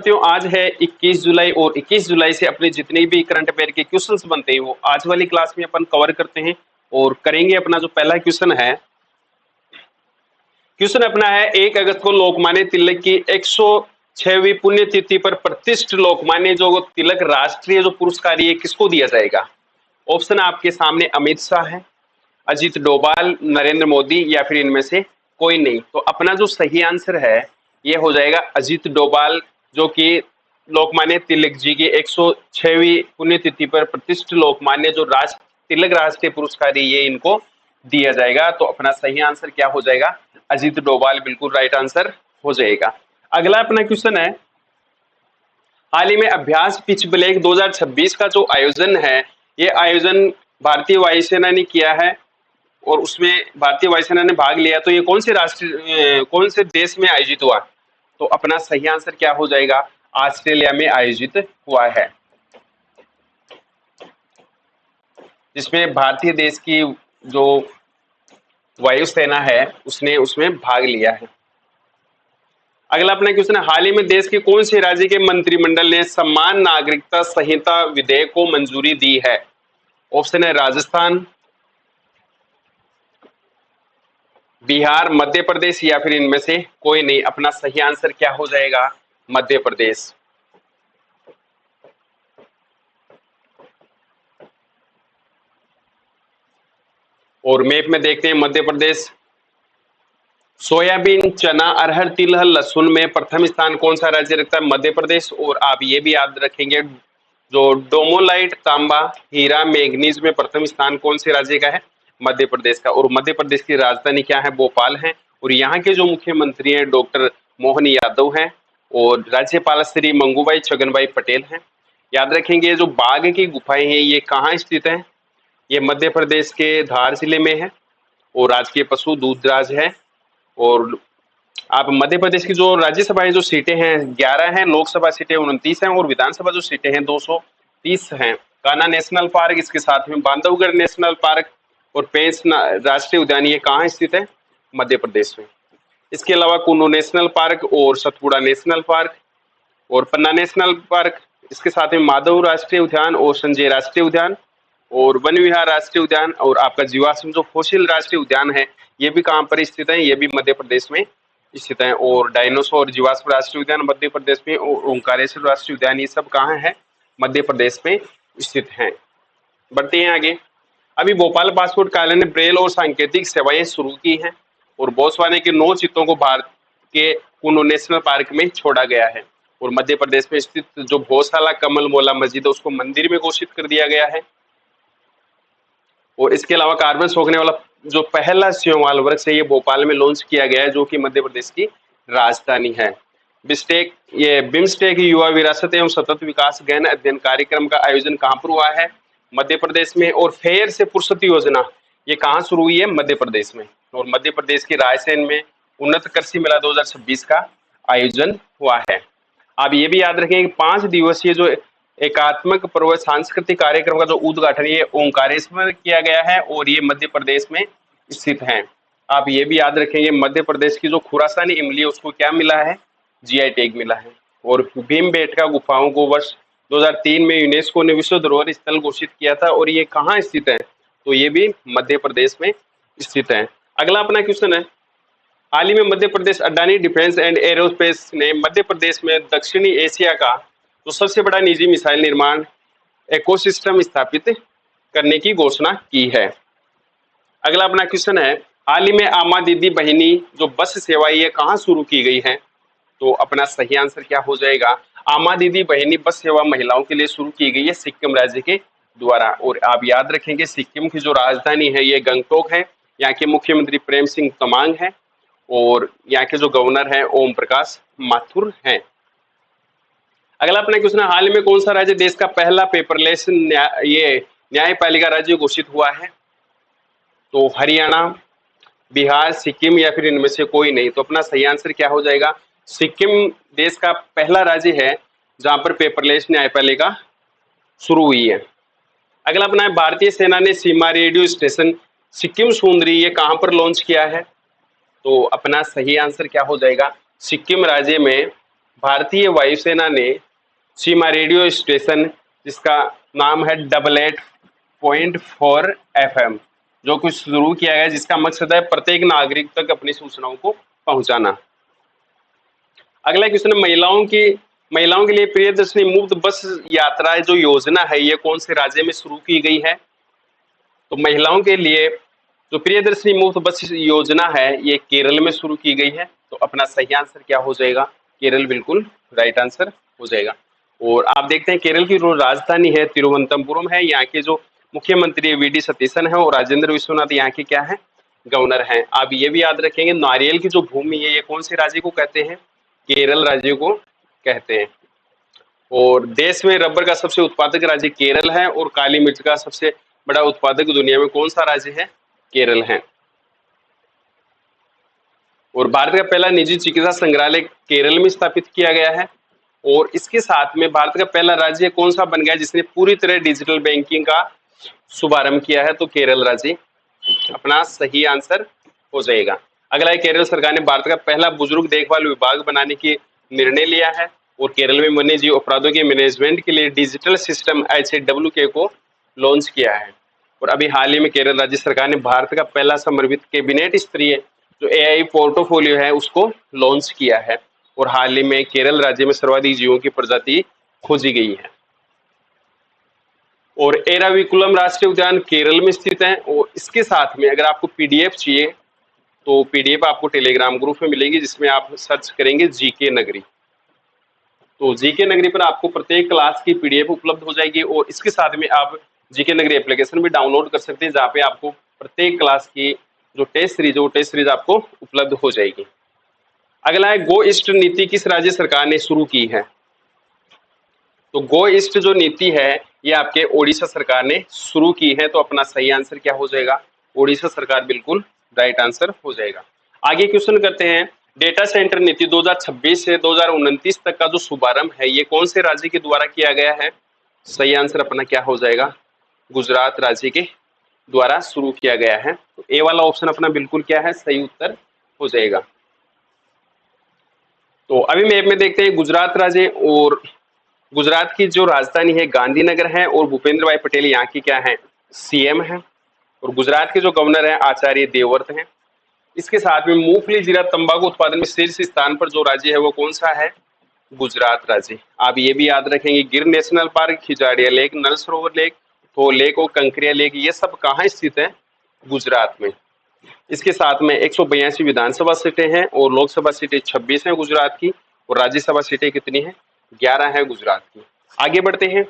साथियों आज है 21 जुलाई और 21 जुलाई से अपने जितने भी करंट अफेयर के क्वेश्चंस बनते हैं वो आज वाली क्लास में अपन कवर करते हैं और करेंगे। अपना जो पहला क्वेश्चन है, क्वेश्चन अपना है 1 अगस्त को लोकमान्य तिलक की 106वीं पुण्यतिथि पर प्रतिष्ठित लोकमान्य जो तिलक राष्ट्रीय जो पुरस्कार ये किसको दिया जाएगा। ऑप्शन आपके सामने अमित शाह है, अजीत डोभाल, नरेंद्र मोदी या फिर इनमें से कोई नहीं। तो अपना जो सही आंसर है ये हो जाएगा अजीत डोभाल, जो कि लोकमान्य तिलक जी की 106वीं पुण्यतिथि पर प्रतिष्ठित लोकमान्य जो तिलक राष्ट्रीय पुरस्कार ये इनको दिया जाएगा। तो अपना सही आंसर क्या हो जाएगा, अजीत डोभाल, बिल्कुल राइट आंसर हो जाएगा। अगला अपना क्वेश्चन है, हाल ही में अभ्यास पिच ब्लैक 2026 का जो आयोजन है ये आयोजन भारतीय वायुसेना ने किया है और उसमें भारतीय वायुसेना ने भाग लिया। तो ये कौन से देश में आयोजित हुआ। तो अपना सही आंसर क्या हो जाएगा, ऑस्ट्रेलिया में आयोजित हुआ है, जिसमें भारतीय देश की जो वायुसेना है उसने उसमें भाग लिया है। अगला अपना क्वेश्चन है, हाल ही में देश के कौन से राज्य के मंत्रिमंडल ने समान नागरिकता संहिता विधेयक को मंजूरी दी है। ऑप्शन है राजस्थान, बिहार, मध्य प्रदेश या फिर इनमें से कोई नहीं। अपना सही आंसर क्या हो जाएगा, मध्य प्रदेश। और मैप में देखते हैं मध्य प्रदेश सोयाबीन, चना, अरहर, तिलहन, लहसुन में प्रथम स्थान कौन सा राज्य रखता है, मध्य प्रदेश। और आप ये भी याद रखेंगे जो डोमोलाइट, तांबा, हीरा, मैग्नीज में प्रथम स्थान कौन से राज्य का है, मध्य प्रदेश का। और मध्य प्रदेश की राजधानी क्या है, भोपाल है। और यहाँ के जो मुख्यमंत्री हैं डॉक्टर मोहन यादव हैं और राज्यपाल श्री मंगूभाई छगनभाई पटेल हैं। याद रखेंगे जो बाघ की गुफाएं हैं ये कहाँ स्थित है, ये मध्य प्रदेश के धार जिले में है और राजकीय पशु दूधराज है। और आप मध्य प्रदेश की जो राज्यसभा जो सीटें हैं 11 हैं, लोकसभा सीटें 29 हैं और विधानसभा जो सीटें हैं 230 हैं। कान्हा नेशनल पार्क, इसके साथ में बांधवगढ़ नेशनल पार्क और पेंच राष्ट्रीय उद्यान ये कहाँ स्थित है, मध्य प्रदेश में। इसके अलावा कुल्लू नेशनल पार्क और सतपुड़ा नेशनल पार्क और पन्ना नेशनल पार्क, इसके साथ में माधव राष्ट्रीय उद्यान और संजय राष्ट्रीय उद्यान और वन विहार राष्ट्रीय उद्यान और आपका जीवाश्म जो फोसिल राष्ट्रीय उद्यान है ये भी कहाँ पर स्थित है, ये भी मध्य प्रदेश में स्थित है। और डायनोसोर जीवाश्म राष्ट्रीय उद्यान मध्य प्रदेश में और ओंकारेश्वर राष्ट्रीय उद्यान ये सब कहाँ है, मध्य प्रदेश में स्थित हैं। बढ़ते हैं आगे। अभी भोपाल पासपोर्ट कार्यालय ने ब्रेल और सांकेतिक सेवाएं शुरू की हैं और बोत्सवाना के 9 चित्तों को भारत के कुल्लू नेशनल पार्क में छोड़ा गया है। और मध्य प्रदेश में स्थित जो भोसाला कमल मोला मस्जिद है उसको मंदिर में घोषित कर दिया गया है। और इसके अलावा कार्बन सोखने वाला जो पहला सियोवाल वृक्ष है ये भोपाल में लॉन्च किया गया है जो कि मध्य प्रदेश की राजधानी है। बिम्स्टेक युवा विरासत एवं सतत विकास गहन अध्ययन कार्यक्रम का आयोजन कहाँ पर हुआ है, मध्य प्रदेश में। और फेयर से फुर्सत योजना ये कहाँ शुरू हुई है, मध्य प्रदेश में। और मध्य प्रदेश की रायसेन में उन्नत कृषि मेला 2026 का आयोजन हुआ है। आप ये भी याद रखें कि 5 दिवसीय जो एकात्मक पर्व सांस्कृतिक कार्यक्रम का जो उद्घाटन ये ओंकारेश्वर में किया गया है और ये मध्य प्रदेश में स्थित है। आप ये भी याद रखेंगे मध्य प्रदेश की जो खुरासानी इमली है उसको क्या मिला है, जीआई टैग मिला है। और भीमबेटका गुफाओं को वर्ष 2003 में यूनेस्को ने विश्व धरोहर स्थल घोषित किया था और ये कहाँ स्थित है, तो ये भी मध्य प्रदेश में स्थित है। अगला अपना क्वेश्चन है, हाल ही में Madhya Pradesh Adani defence and aerospace ने मध्य प्रदेश में दक्षिणी एशिया का तो सबसे बड़ा निजी मिसाइल निर्माण इकोसिस्टम स्थापित करने की घोषणा की है। अगला अपना क्वेश्चन है, हाल ही में आमा दीदी बहिनी जो बस सेवा ये कहाँ शुरू की गई है, तो अपना सही आंसर क्या हो जाएगा, आमा दीदी बहिनी बस सेवा महिलाओं के लिए शुरू की गई है सिक्किम राज्य के द्वारा। और आप याद रखेंगे सिक्किम की जो राजधानी है ये गंगटोक है, यहाँ के मुख्यमंत्री प्रेम सिंह तमांग है और यहाँ के जो गवर्नर है ओम प्रकाश माथुर हैं। अगला अपना क्वेश्चन है, हाल में कौन सा राज्य देश का पहला पेपरलेस न्यायपालिका राज्य घोषित हुआ है, तो हरियाणा, बिहार, सिक्किम या फिर इनमें से कोई नहीं। तो अपना सही आंसर क्या हो जाएगा, सिक्किम देश का पहला राज्य है जहां पर पेपरलेस न्यायपालिका शुरू हुई है। अगला अपना है, भारतीय सेना ने सीमा रेडियो स्टेशन सिक्किम सुंदरी ये कहां पर लॉन्च किया है, तो अपना सही आंसर क्या हो जाएगा, सिक्किम राज्य में भारतीय वायुसेना ने सीमा रेडियो स्टेशन जिसका नाम है 88.4 FM जो कुछ शुरू किया गया, जिसका मकसद है प्रत्येक नागरिक तक अपनी सूचनाओं को पहुंचाना। अगला क्वेश्चन है महिलाओं के लिए प्रियदर्शनी मुफ्त बस यात्रा जो योजना है ये कौन से राज्य में शुरू की गई है? तो महिलाओं के लिए जो प्रियदर्शनी मुफ्त बस योजना है ये केरल में शुरू की गई है। तो अपना सही आंसर क्या हो जाएगा? केरल बिल्कुल राइट आंसर हो जाएगा। और आप देखते हैं केरल की जो राजधानी है तिरुवनंतपुरम है, यहाँ के जो मुख्यमंत्री वी.डी. सतीशन है और राजेंद्र विश्वनाथ यहाँ के क्या है? गवर्नर हैं। आप ये भी याद रखेंगे नारियल की जो भूमि है ये कौन से राज्य को कहते हैं? केरल राज्य को कहते हैं। और देश में रबर का सबसे उत्पादक राज्य केरल है और काली मिर्च का सबसे बड़ा उत्पादक दुनिया में कौन सा राज्य है? केरल है। और भारत का पहला निजी चिकित्सा संग्रहालय केरल में स्थापित किया गया है। और इसके साथ में भारत का पहला राज्य कौन सा बन गया जिसने पूरी तरह डिजिटल बैंकिंग का शुभारंभ किया है? तो केरल राज्य अपना सही आंसर हो जाएगा। अगला है केरल सरकार ने भारत का पहला बुजुर्ग देखभाल विभाग बनाने की निर्णय लिया है और केरल में वन्य जीव अपराधों के मैनेजमेंट के लिए डिजिटल सिस्टम HWK को लॉन्च किया है। और अभी हाल ही में केरल राज्य सरकार ने भारत का पहला समर्पित कैबिनेट स्तरीय जो AI पोर्टफोलियो है उसको लॉन्च किया है। और हाल ही में केरल राज्य में सर्वाधिक जीवों की प्रजाति खोजी गई है। और एराविकुलम राष्ट्रीय उद्यान केरल में स्थित है। और इसके साथ में अगर आपको PDF चाहिए तो PDF आपको टेलीग्राम ग्रुप में मिलेगी जिसमें आप सर्च करेंगे GK नगरी। तो GK नगरी पर आपको प्रत्येक क्लास की PDF उपलब्ध हो जाएगी और इसके साथ में आप GK नगरी एप्लीकेशन भी डाउनलोड कर सकते हैं जहाँ पे आपको प्रत्येक क्लास की जो टेस्ट सीरीज आपको उपलब्ध हो जाएगी। अगला है गो ईस्ट नीति किस राज्य सरकार ने शुरू की है? तो गो ईस्ट जो नीति है ये आपके ओडिशा सरकार ने शुरू की है। तो अपना सही आंसर क्या हो जाएगा? ओडिशा सरकार बिल्कुल राइट आंसर हो जाएगा। आगे क्वेश्चन करते हैं डेटा सेंटर नीति 2026 से 2029 तक का जो शुभारंभ है ये कौन से राज्य के द्वारा किया गया है? सही आंसर अपना क्या हो जाएगा? गुजरात राज्य के द्वारा शुरू किया गया है। तो ए वाला ऑप्शन अपना बिल्कुल क्या है? सही उत्तर हो जाएगा। तो अभी मैप में देखते हैं गुजरात राज्य और गुजरात की जो राजधानी है गांधीनगर है और भूपेंद्र भाई पटेल यहाँ की क्या है? CM है। और गुजरात के जो गवर्नर है आचार्य देवव्रत हैं। इसके साथ में मूंगफली जीरा तंबाकू उत्पादन में शीर्ष स्थान पर जो राज्य है वो कौन सा है? गुजरात राज्य। आप ये भी याद रखेंगे गिर नेशनल पार्क, खिजाड़िया लेक, नल सरोवर लेक, थो लेक और कंकरिया लेक ये सब कहाँ स्थित है? गुजरात में। इसके साथ में 182 विधानसभा सीटें हैं और लोकसभा सीटें 26 हैं गुजरात की और राज्यसभा सीटें कितनी हैं? 11 है गुजरात की। आगे बढ़ते हैं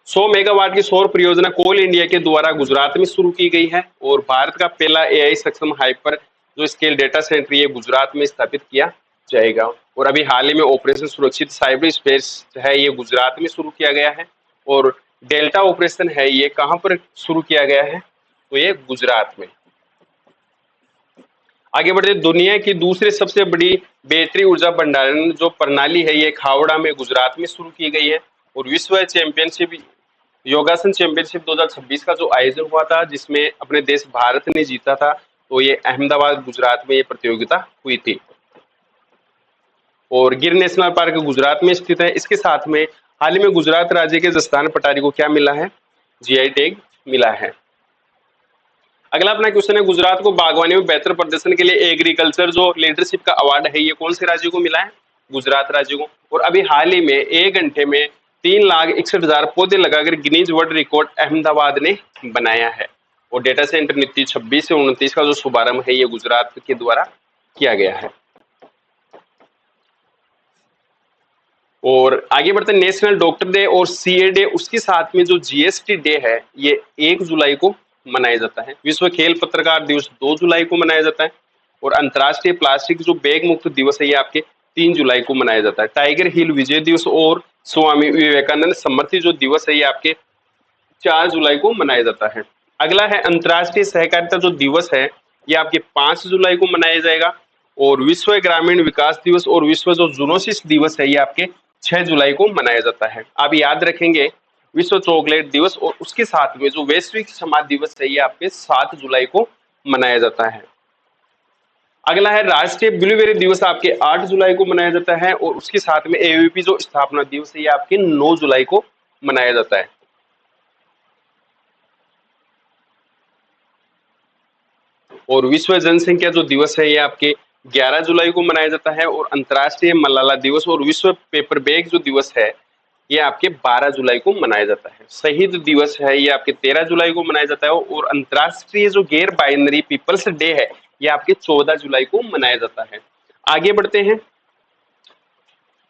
100 मेगावाट की सौर परियोजना कोल इंडिया के द्वारा गुजरात में शुरू की गई है और भारत का पहला AI सक्षम हाइपर जो स्केल डेटा सेंटर ये गुजरात में स्थापित किया जाएगा। और अभी हाल ही में ऑपरेशन सुरक्षित साइबर स्पेस है ये गुजरात में शुरू किया गया है और डेल्टा ऑपरेशन है ये कहां पर शुरू किया गया है? तो ये गुजरात में। आगे बढ़ते दुनिया की दूसरी सबसे बड़ी बैटरी ऊर्जा भंडारण जो प्रणाली है ये खावड़ा में गुजरात में शुरू की गई है। और विश्व चैंपियनशिप योगासन चैंपियनशिप 2026 का जो आयोजन हुआ था जिसमें अपने देश भारत ने जीता था तो ये अहमदाबाद गुजरात में ये प्रतियोगिता हुई थी। और गिर नेशनल पार्क गुजरात में स्थित है। इसके साथ में हाल ही में गुजरात राज्य के जसदान पटारी को क्या मिला है? GI टैग मिला है। अगला अपना क्वेश्चन है गुजरात को बागवानी में बेहतर प्रदर्शन के लिए एग्रीकल्चर जो लीडरशिप का अवार्ड है ये कौन से राज्य को मिला है? गुजरात राज्य को। और अभी हाल ही में 1 घंटे में 3,61,000 पौधे लगाकर गिनीज वर्ल्ड रिकॉर्ड अहमदाबाद ने बनाया है। और डेटा सेंटर नीति 26 से 29 का जो शुभारंभ है ये गुजरात के द्वारा किया गया है। और आगे बढ़ते नेशनल डॉक्टर डे और CA डे उसके साथ में जो GST डे है ये 1 जुलाई को मनाया जाता है। विश्व खेल पत्रकार दिवस 2 जुलाई को मनाया जाता है और अंतर्राष्ट्रीय प्लास्टिक जो बैग मुक्त दिवस है ये आपके 3 जुलाई को मनाया जाता है। टाइगर हिल विजय दिवस और स्वामी विवेकानंद समृद्धि जो दिवस है ये आपके 4 जुलाई को मनाया जाता है। अगला है अंतर्राष्ट्रीय सहकारिता जो दिवस है ये आपके 5 जुलाई को मनाया जाएगा। और विश्व ग्रामीण विकास दिवस और विश्व जो जूनोसिस दिवस है ये आपके 6 जुलाई को मनाया जाता है। आप याद रखेंगे विश्व चॉकलेट दिवस और उसके साथ में जो वैश्विक समाज दिवस है ये आपके 7 जुलाई को मनाया जाता है। अगला है राष्ट्रीय ब्लूबेरी दिवस, आपके 8 जुलाई को मनाया जाता है, और उसके साथ में एबीवीपी जो स्थापना दिवस है ये आपके 9 जुलाई को मनाया जाता है। और विश्व जनसंख्या जो दिवस है ये आपके 11 जुलाई को मनाया जाता है, और अंतर्राष्ट्रीय मलाला दिवस और विश्व पेपर बैग जो दिवस है ये आपके 12 जुलाई को मनाया जाता है। शहीद दिवस है ये आपके 13 जुलाई को मनाया जाता है, और अंतर्राष्ट्रीय जो गैर बाइनरी पीपल्स डे है ये आपके 14 जुलाई को मनाया जाता है। आगे बढ़ते हैं।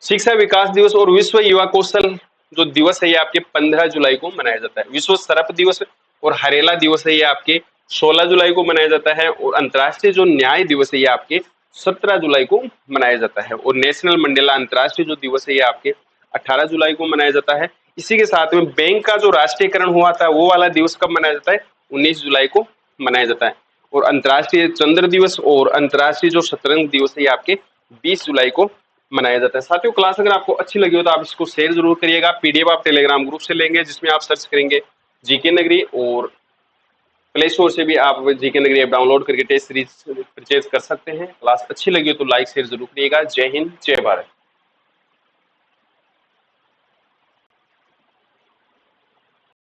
शिक्षा विकास दिवस और विश्व युवा कौशल जो दिवस है ये आपके 15 जुलाई को मनाया जाता है। विश्व सर्प दिवस और हरेला दिवस है ये आपके 16 जुलाई को मनाया जाता है, और अंतर्राष्ट्रीय जो न्याय दिवस है ये आपके 17 जुलाई को मनाया जाता है, और नेशनल मंडेला अंतर्राष्ट्रीय जो दिवस है ये आपके 18 जुलाई को मनाया जाता है। इसी के साथ में बैंक का जो राष्ट्रीयकरण हुआ था वो वाला दिवस कब मनाया जाता है, 19 जुलाई को मनाया जाता है। और अंतर्राष्ट्रीय चंद्र दिवस और अंतर्राष्ट्रीय जो शतरंज दिवस है ये आपके 20 जुलाई को मनाया जाता है। साथियों, क्लास अगर आपको अच्छी लगी हो तो आप इसको शेयर जरूर करिएगा। पीडीएफ आप टेलीग्राम ग्रुप से लेंगे जिसमें आप सर्च करेंगे जीके नगरी, और प्ले स्टोर से भी आप जीके नगरी ऐप डाउनलोड करके टेस्ट सीरीज परचेज कर सकते हैं। क्लास अच्छी लगी हो तो लाइक शेयर जरूर करिएगा। जय हिंद, जय भारत।